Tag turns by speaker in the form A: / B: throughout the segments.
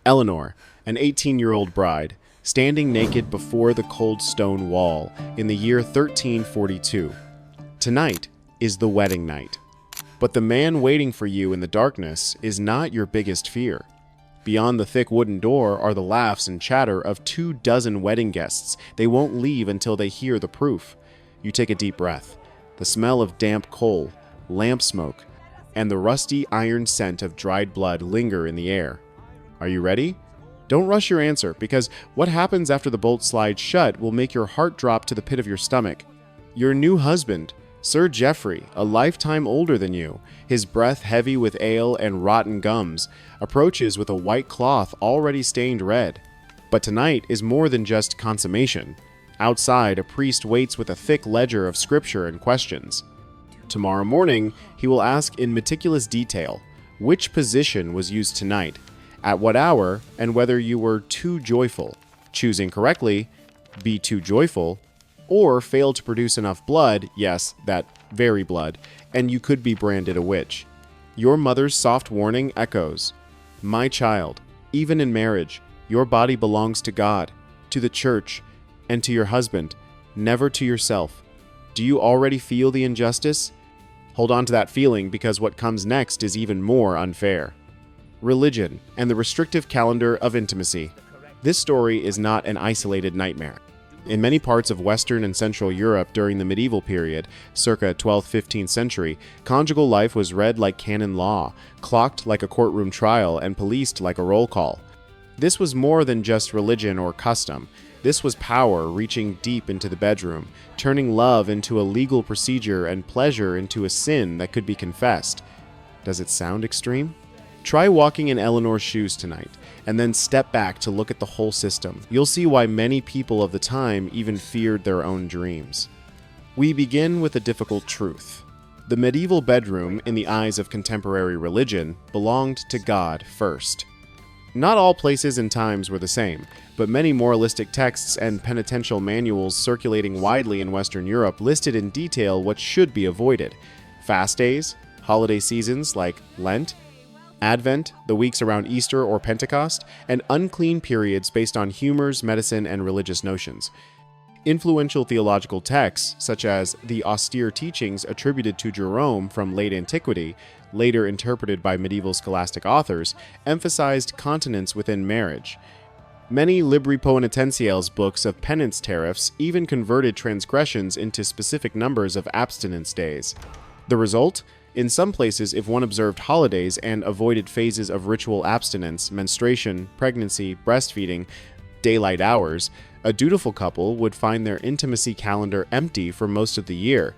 A: Eleanor, an 18-year-old bride, standing naked before the cold stone wall in the year 1342. Tonight is the wedding night. But the man waiting for you in the darkness is not your biggest fear. Beyond the thick wooden door are the laughs and chatter of 24 wedding guests. They won't leave until they hear the proof. You take a deep breath. The smell of damp coal, lamp smoke, and the rusty iron scent of dried blood linger in the air. Are you ready? Don't rush your answer, because what happens after the bolt slides shut will make your heart drop to the pit of your stomach. Your new husband, Sir Geoffrey, a lifetime older than you, his breath heavy with ale and rotten gums, approaches with a white cloth already stained red. But tonight is more than just consummation. Outside, a priest waits with a thick ledger of scripture and questions. Tomorrow morning, he will ask in meticulous detail which position was used tonight, at what hour, and whether you were too joyful. Choose incorrectly, be too joyful, or fail to produce enough blood, yes, that very blood, and you could be branded a witch. Your mother's soft warning echoes. My child, even in marriage, your body belongs to God, to the church, and to your husband, never to yourself. Do you already feel the injustice? Hold on to that feeling, because what comes next is even more unfair. Religion and the restrictive calendar of intimacy. This story is not an isolated nightmare. In many parts of Western and Central Europe during the medieval period, circa 12th-15th century, conjugal life was read like canon law, clocked like a courtroom trial, and policed like a roll call. This was more than just religion or custom. This was power reaching deep into the bedroom, turning love into a legal procedure and pleasure into a sin that could be confessed. Does it sound extreme? Try walking in Eleanor's shoes tonight, and then step back to look at the whole system. You'll see why many people of the time even feared their own dreams. We begin with a difficult truth. The medieval bedroom, in the eyes of contemporary religion, belonged to God first. Not all places and times were the same, but many moralistic texts and penitential manuals circulating widely in Western Europe listed in detail what should be avoided: fast days, holiday seasons like Lent, Advent, the weeks around Easter or Pentecost, and unclean periods based on humors, medicine, and religious notions. Influential theological texts, such as the austere teachings attributed to Jerome from late antiquity, later interpreted by medieval scholastic authors, emphasized continence within marriage. Many Libri Poenitentiales books of penance tariffs even converted transgressions into specific numbers of abstinence days. The result? In some places, if one observed holidays and avoided phases of ritual abstinence, menstruation, pregnancy, breastfeeding, daylight hours, a dutiful couple would find their intimacy calendar empty for most of the year.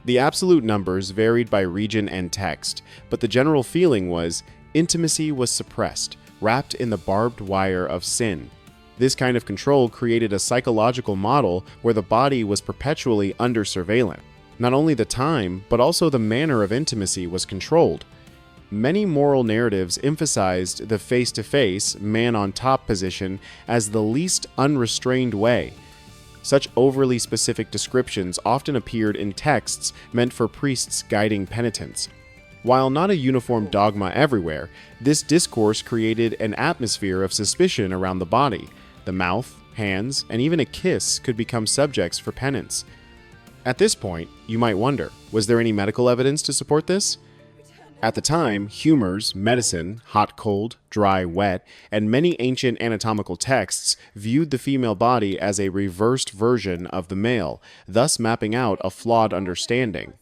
A: The absolute numbers varied by region and text, but the general feeling was intimacy was suppressed, wrapped in the barbed wire of sin. This kind of control created a psychological model where the body was perpetually under surveillance. Not only the time, but also the manner of intimacy was controlled. Many moral narratives emphasized the face-to-face, man-on-top position as the least unrestrained way. Such overly specific descriptions often appeared in texts meant for priests guiding penitents. While not a uniform dogma everywhere, this discourse created an atmosphere of suspicion around the body. The mouth, hands, and even a kiss could become subjects for penance. At this point, you might wonder, was there any medical evidence to support this? At the time, humors, medicine, hot, cold, dry, wet, and many ancient anatomical texts viewed the female body as a reversed version of the male, thus mapping out a flawed understanding.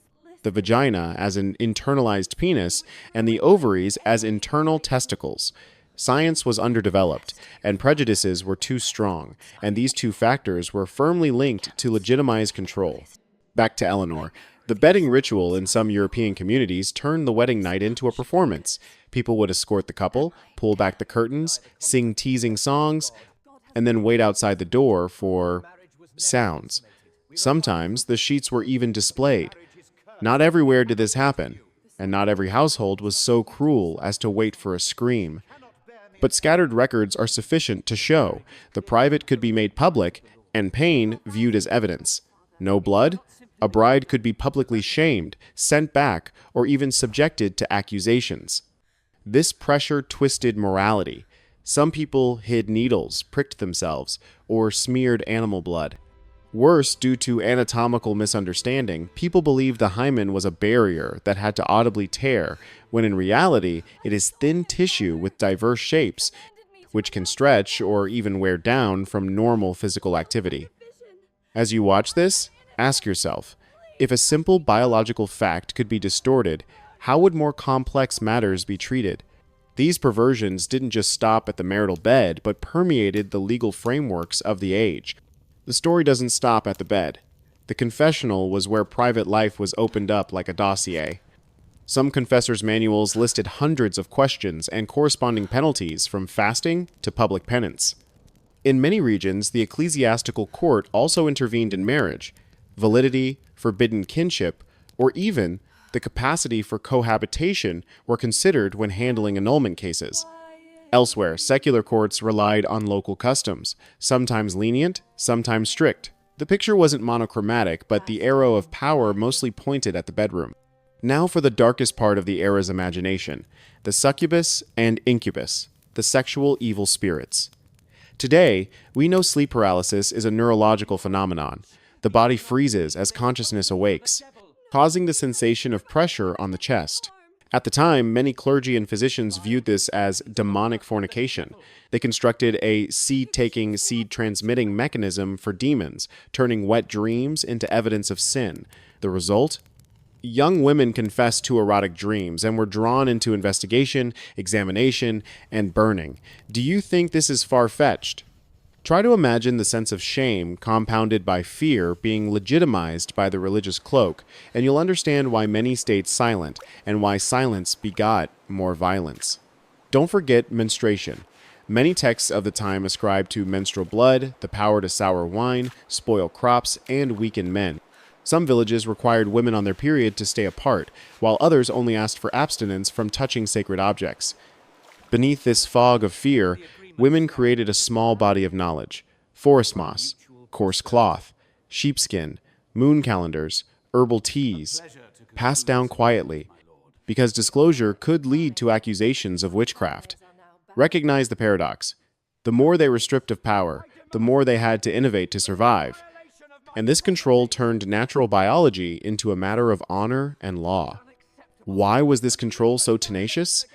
A: The vagina as an internalized penis, and the ovaries as internal testicles. Science was underdeveloped, and prejudices were too strong, and these two factors were firmly linked to legitimize control. Back to Eleanor. The bedding ritual in some European communities turned the wedding night into a performance. People would escort the couple, pull back the curtains, sing teasing songs, and then wait outside the door for sounds. Sometimes the sheets were even displayed. Not everywhere did this happen, and not every household was so cruel as to wait for a scream. But scattered records are sufficient to show the private could be made public and pain viewed as evidence. No blood? A bride could be publicly shamed, sent back, or even subjected to accusations. This pressure twisted morality. Some people hid needles, pricked themselves, or smeared animal blood. Worse, due to anatomical misunderstanding, people believed the hymen was a barrier that had to audibly tear, when in reality, it is thin tissue with diverse shapes, which can stretch or even wear down from normal physical activity. As you watch this, ask yourself, if a simple biological fact could be distorted, how would more complex matters be treated? These perversions didn't just stop at the marital bed, but permeated the legal frameworks of the age. The story doesn't stop at the bed. The confessional was where private life was opened up like a dossier. Some confessors' manuals listed hundreds of questions and corresponding penalties from fasting to public penance. In many regions, the ecclesiastical court also intervened in marriage. Validity, forbidden kinship, or even the capacity for cohabitation were considered when handling annulment cases. Elsewhere, secular courts relied on local customs, sometimes lenient, sometimes strict. The picture wasn't monochromatic, but the arrow of power mostly pointed at the bedroom. Now for the darkest part of the era's imagination, the succubus and incubus, the sexual evil spirits. Today, we know sleep paralysis is a neurological phenomenon. The body freezes as consciousness awakes, causing the sensation of pressure on the chest. At the time, many clergy and physicians viewed this as demonic fornication. They constructed a seed-taking, seed-transmitting mechanism for demons, turning wet dreams into evidence of sin. The result? Young women confessed to erotic dreams and were drawn into investigation, examination, and burning. Do you think this is far-fetched? Try to imagine the sense of shame compounded by fear being legitimized by the religious cloak, and you'll understand why many stayed silent and why silence begot more violence. Don't forget menstruation. Many texts of the time ascribed to menstrual blood, the power to sour wine, spoil crops, and weaken men. Some villages required women on their period to stay apart, while others only asked for abstinence from touching sacred objects. Beneath this fog of fear, women created a small body of knowledge: forest moss, coarse cloth, sheepskin, moon calendars, herbal teas, passed down quietly, because disclosure could lead to accusations of witchcraft. Recognize the paradox. The more they were stripped of power, the more they had to innovate to survive. And this control turned natural biology into a matter of honor and law. Why was this control so tenacious?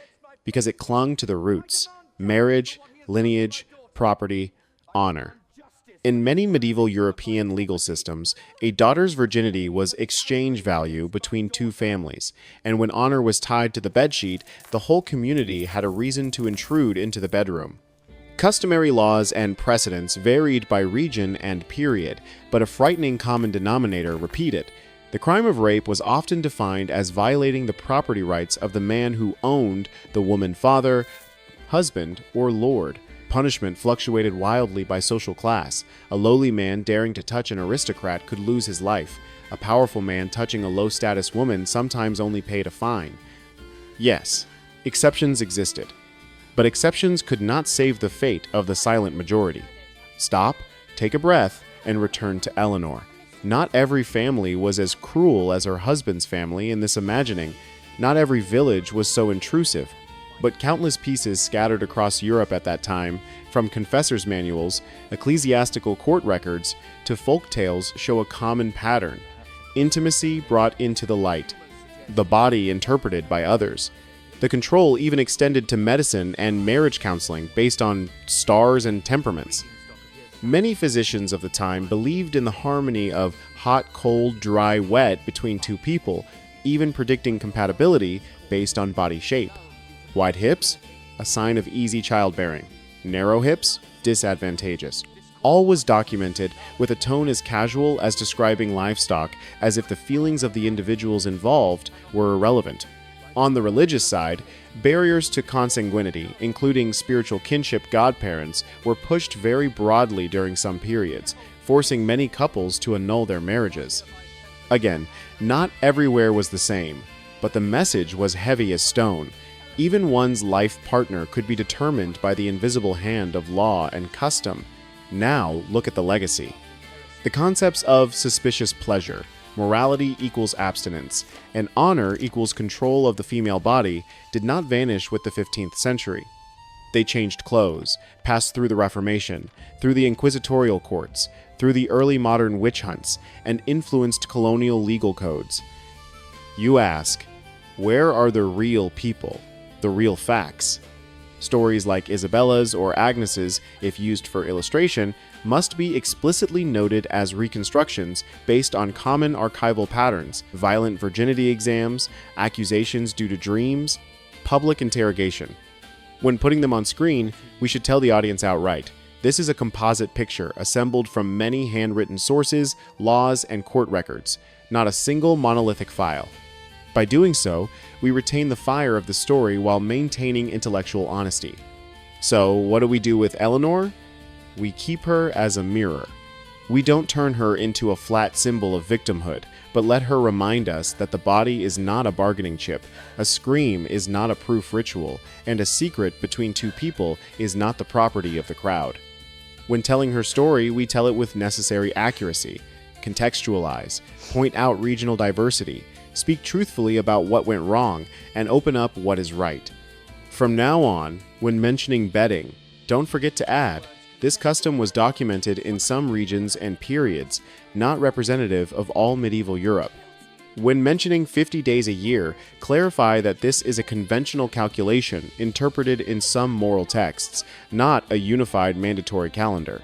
A: Because it clung to the roots: marriage, lineage, property, honor. In many medieval European legal systems, a daughter's virginity was exchange value between two families, and when honor was tied to the bedsheet, the whole community had a reason to intrude into the bedroom. Customary laws and precedents varied by region and period, but a frightening common denominator repeated. The crime of rape was often defined as violating the property rights of the man who owned the woman father, husband, or lord. Punishment fluctuated wildly by social class. A lowly man daring to touch an aristocrat could lose his life. A powerful man touching a low-status woman sometimes only paid a fine. Yes, exceptions existed. But exceptions could not save the fate of the silent majority. Stop, take a breath, and return to Eleanor. Not every family was as cruel as her husband's family in this imagining. Not every village was so intrusive. But countless pieces scattered across Europe at that time, from confessors' manuals, ecclesiastical court records, to folk tales, show a common pattern: intimacy brought into the light, the body interpreted by others. The control even extended to medicine and marriage counseling based on stars and temperaments. Many physicians of the time believed in the harmony of hot, cold, dry, wet between two people, even predicting compatibility based on body shape. Wide hips? A sign of easy childbearing. Narrow hips? Disadvantageous. All was documented with a tone as casual as describing livestock, as if the feelings of the individuals involved were irrelevant. On the religious side, barriers to consanguinity, including spiritual kinship godparents, were pushed very broadly during some periods, forcing many couples to annul their marriages. Again, not everywhere was the same, but the message was heavy as stone. Even one's life partner could be determined by the invisible hand of law and custom. Now, look at the legacy. The concepts of suspicious pleasure, morality equals abstinence, and honor equals control of the female body did not vanish with the 15th century. They changed clothes, passed through the Reformation, through the inquisitorial courts, through the early modern witch hunts, and influenced colonial legal codes. You ask, where are the real people, the real facts? Stories like Isabella's or Agnes's, if used for illustration, must be explicitly noted as reconstructions based on common archival patterns, violent virginity exams, accusations due to dreams, public interrogation. When putting them on screen, we should tell the audience outright, this is a composite picture assembled from many handwritten sources, laws, and court records, not a single monolithic file. By doing so, we retain the fire of the story while maintaining intellectual honesty. So, what do we do with Eleanor? We keep her as a mirror. We don't turn her into a flat symbol of victimhood, but let her remind us that the body is not a bargaining chip, a scream is not a proof ritual, and a secret between two people is not the property of the crowd. When telling her story, we tell it with necessary accuracy, contextualize, point out regional diversity, speak truthfully about what went wrong, and open up what is right. From now on, when mentioning bedding, don't forget to add, this custom was documented in some regions and periods, not representative of all medieval Europe. When mentioning 50 days a year, clarify that this is a conventional calculation interpreted in some moral texts, not a unified mandatory calendar.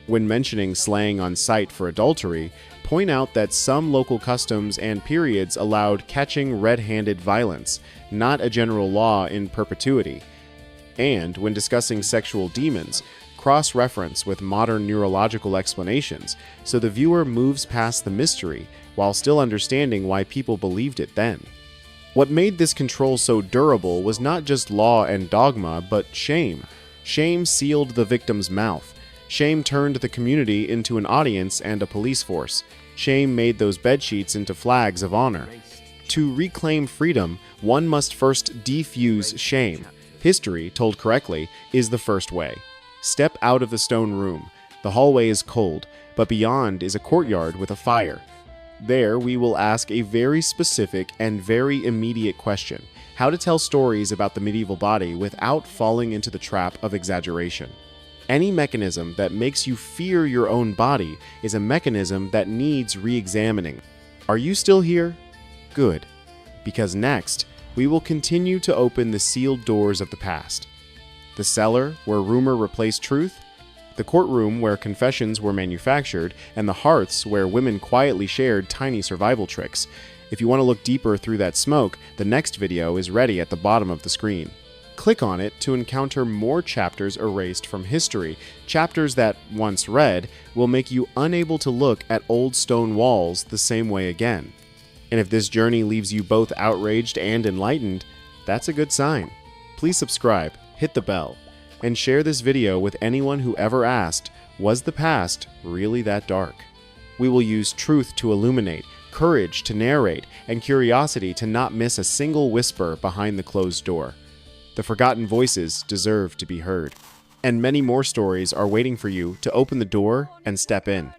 A: When mentioning slaying on sight for adultery, point out that some local customs and periods allowed catching red-handed violence, not a general law in perpetuity. And when discussing sexual demons, cross-reference with modern neurological explanations so the viewer moves past the mystery while still understanding why people believed it then. What made this control so durable was not just law and dogma, but shame. Shame sealed the victim's mouth. Shame turned the community into an audience and a police force. Shame made those bedsheets into flags of honor. To reclaim freedom, one must first defuse shame. History, told correctly, is the first way. Step out of the stone room. The hallway is cold, but beyond is a courtyard with a fire. There, we will ask a very specific and very immediate question: how to tell stories about the medieval body without falling into the trap of exaggeration. Any mechanism that makes you fear your own body is a mechanism that needs re-examining. Are you still here? Good. Because next, we will continue to open the sealed doors of the past. The cellar, where rumor replaced truth, the courtroom where confessions were manufactured, and the hearths where women quietly shared tiny survival tricks. If you want to look deeper through that smoke, the next video is ready at the bottom of the screen. Click on it to encounter more chapters erased from history, chapters that, once read, will make you unable to look at old stone walls the same way again. And if this journey leaves you both outraged and enlightened, that's a good sign. Please subscribe, hit the bell, and share this video with anyone who ever asked, was the past really that dark? We will use truth to illuminate, courage to narrate, and curiosity to not miss a single whisper behind the closed door. The forgotten voices deserve to be heard. And many more stories are waiting for you to open the door and step in.